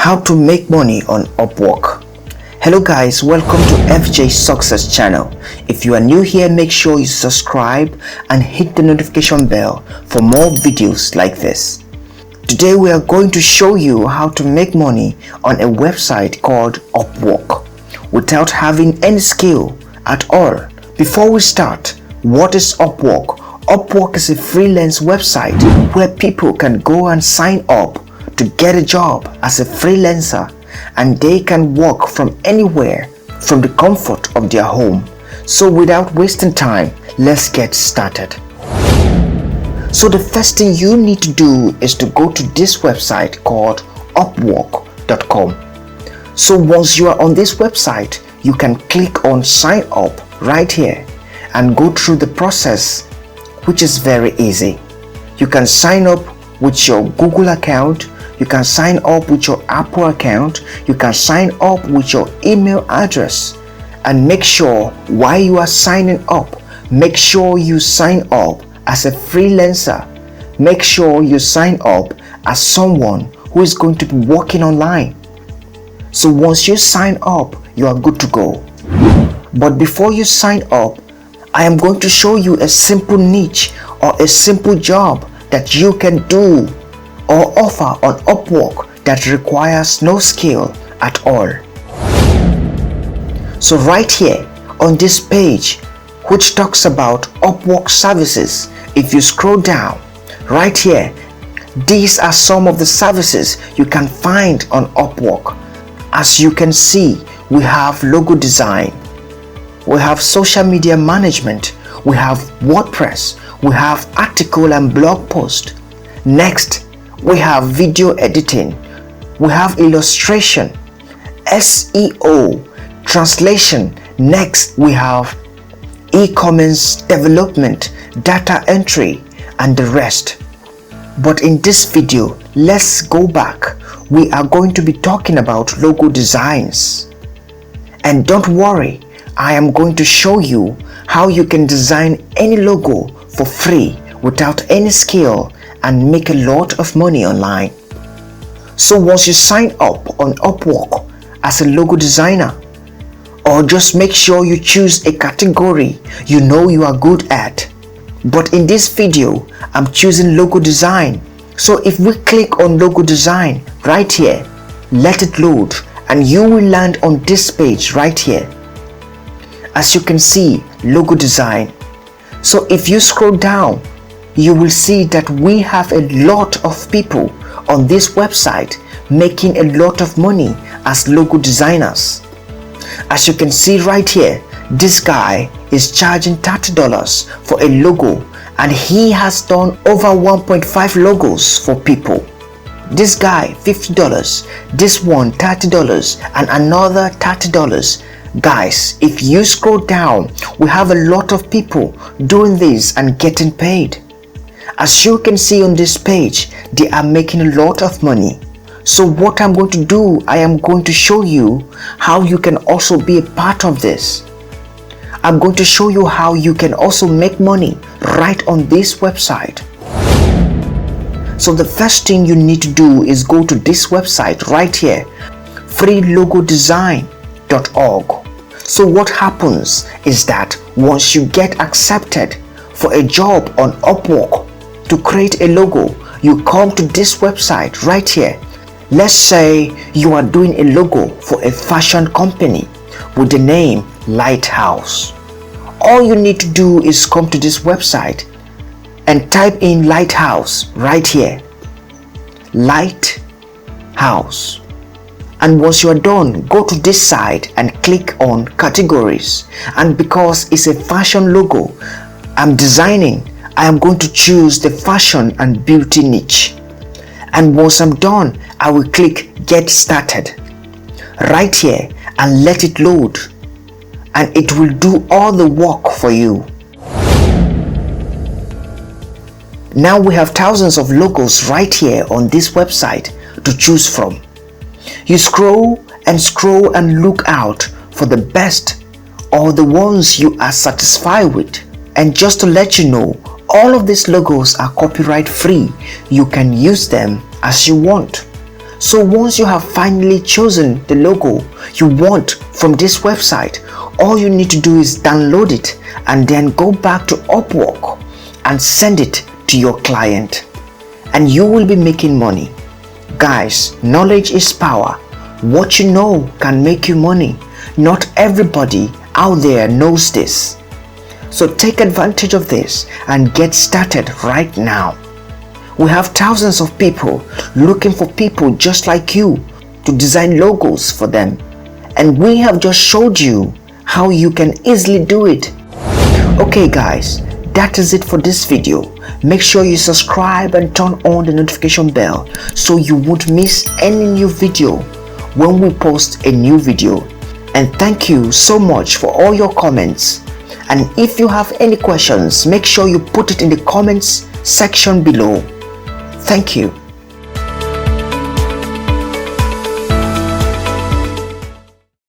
How to make money on Upwork. Hello guys, welcome to FJ Success channel. If you are new here, make sure you subscribe and hit the notification bell for more videos like this. Today we are going to show you how to make money on a website called Upwork without having any skill at all. Before we start, what is Upwork? Upwork is a freelance website where people can go and sign up to get a job as a freelancer, and they can work from anywhere from the comfort of their home. So without wasting time, let's get started. So the first thing you need to do is to go to this website called upwork.com. So once you are on this website, you can click on sign up right here and go through the process, which is very easy. You can sign up with your Google account, you can sign up with your Apple account, you can sign up with your email address, and make sure while you are signing up, make sure you sign up as a freelancer. Make sure you sign up as someone who is going to be working online. So once you sign up, you are good to go. But before you sign up, I am going to show you a simple niche or a simple job that you can do or offer on Upwork that requires no skill at all. So right here on this page, which talks about Upwork services, if you scroll down right here, these are some of the services you can find on Upwork. As you can see, we have logo design, we have social media management, we have WordPress, we have article and blog post. Next, we have video editing, we have illustration, SEO, translation. Next, we have e-commerce development, data entry, and the rest. But in this video, let's go back. We are going to be talking about logo designs. And don't worry, I am going to show you how you can design any logo for free without any skill and make a lot of money online. So once you sign up on Upwork as a logo designer, or just make sure you choose a category you know you are good at. But in this video, I'm choosing logo design. So if we click on logo design right here, let it load, and you will land on this page right here. As you can see, logo design. So if you scroll down, you will see that we have a lot of people on this website making a lot of money as logo designers. As you can see right here, this guy is charging $30 for a logo, and he has done over 1.5 logos for people. This guy $50, this one $30, and another $30. Guys, if you scroll down, we have a lot of people doing this and getting paid. As you can see on this page, they are making a lot of money. So what I'm going to do, I am going to show you how you can also be a part of this. I'm going to show you how you can also make money right on this website. So the first thing you need to do is go to this website right here, freelogodesign.org. So what happens is that once you get accepted for a job on Upwork to create a logo, you come to this website right here. Let's say you are doing a logo for a fashion company with the name Lighthouse. All you need to do is come to this website and type in Lighthouse right here. Lighthouse. And once you are done, go to this side and click on categories. And because it's a fashion logo I'm designing, I am going to choose the fashion and beauty niche. And once I'm done, I will click get started right here and let it load, and it will do all the work for you. Now we have thousands of logos right here on this website to choose from. You scroll and look out for the best or the ones you are satisfied with. And just to let you know, all of these logos are copyright free. You can use them as you want. So once you have finally chosen the logo you want from this website, all you need to do is download it and then go back to Upwork and send it to your client, and you will be making money. Guys, knowledge is power. What you know can make you money. Not everybody out there knows this. So take advantage of this and get started right now. We have thousands of people looking for people just like you to design logos for them, and we have just showed you how you can easily do it. Okay guys, that is it for this video. Make sure you subscribe and turn on the notification bell so you won't miss any new video when we post a new video. And thank you so much for all your comments. And if you have any questions, make sure you put it in the comments section below. Thank you.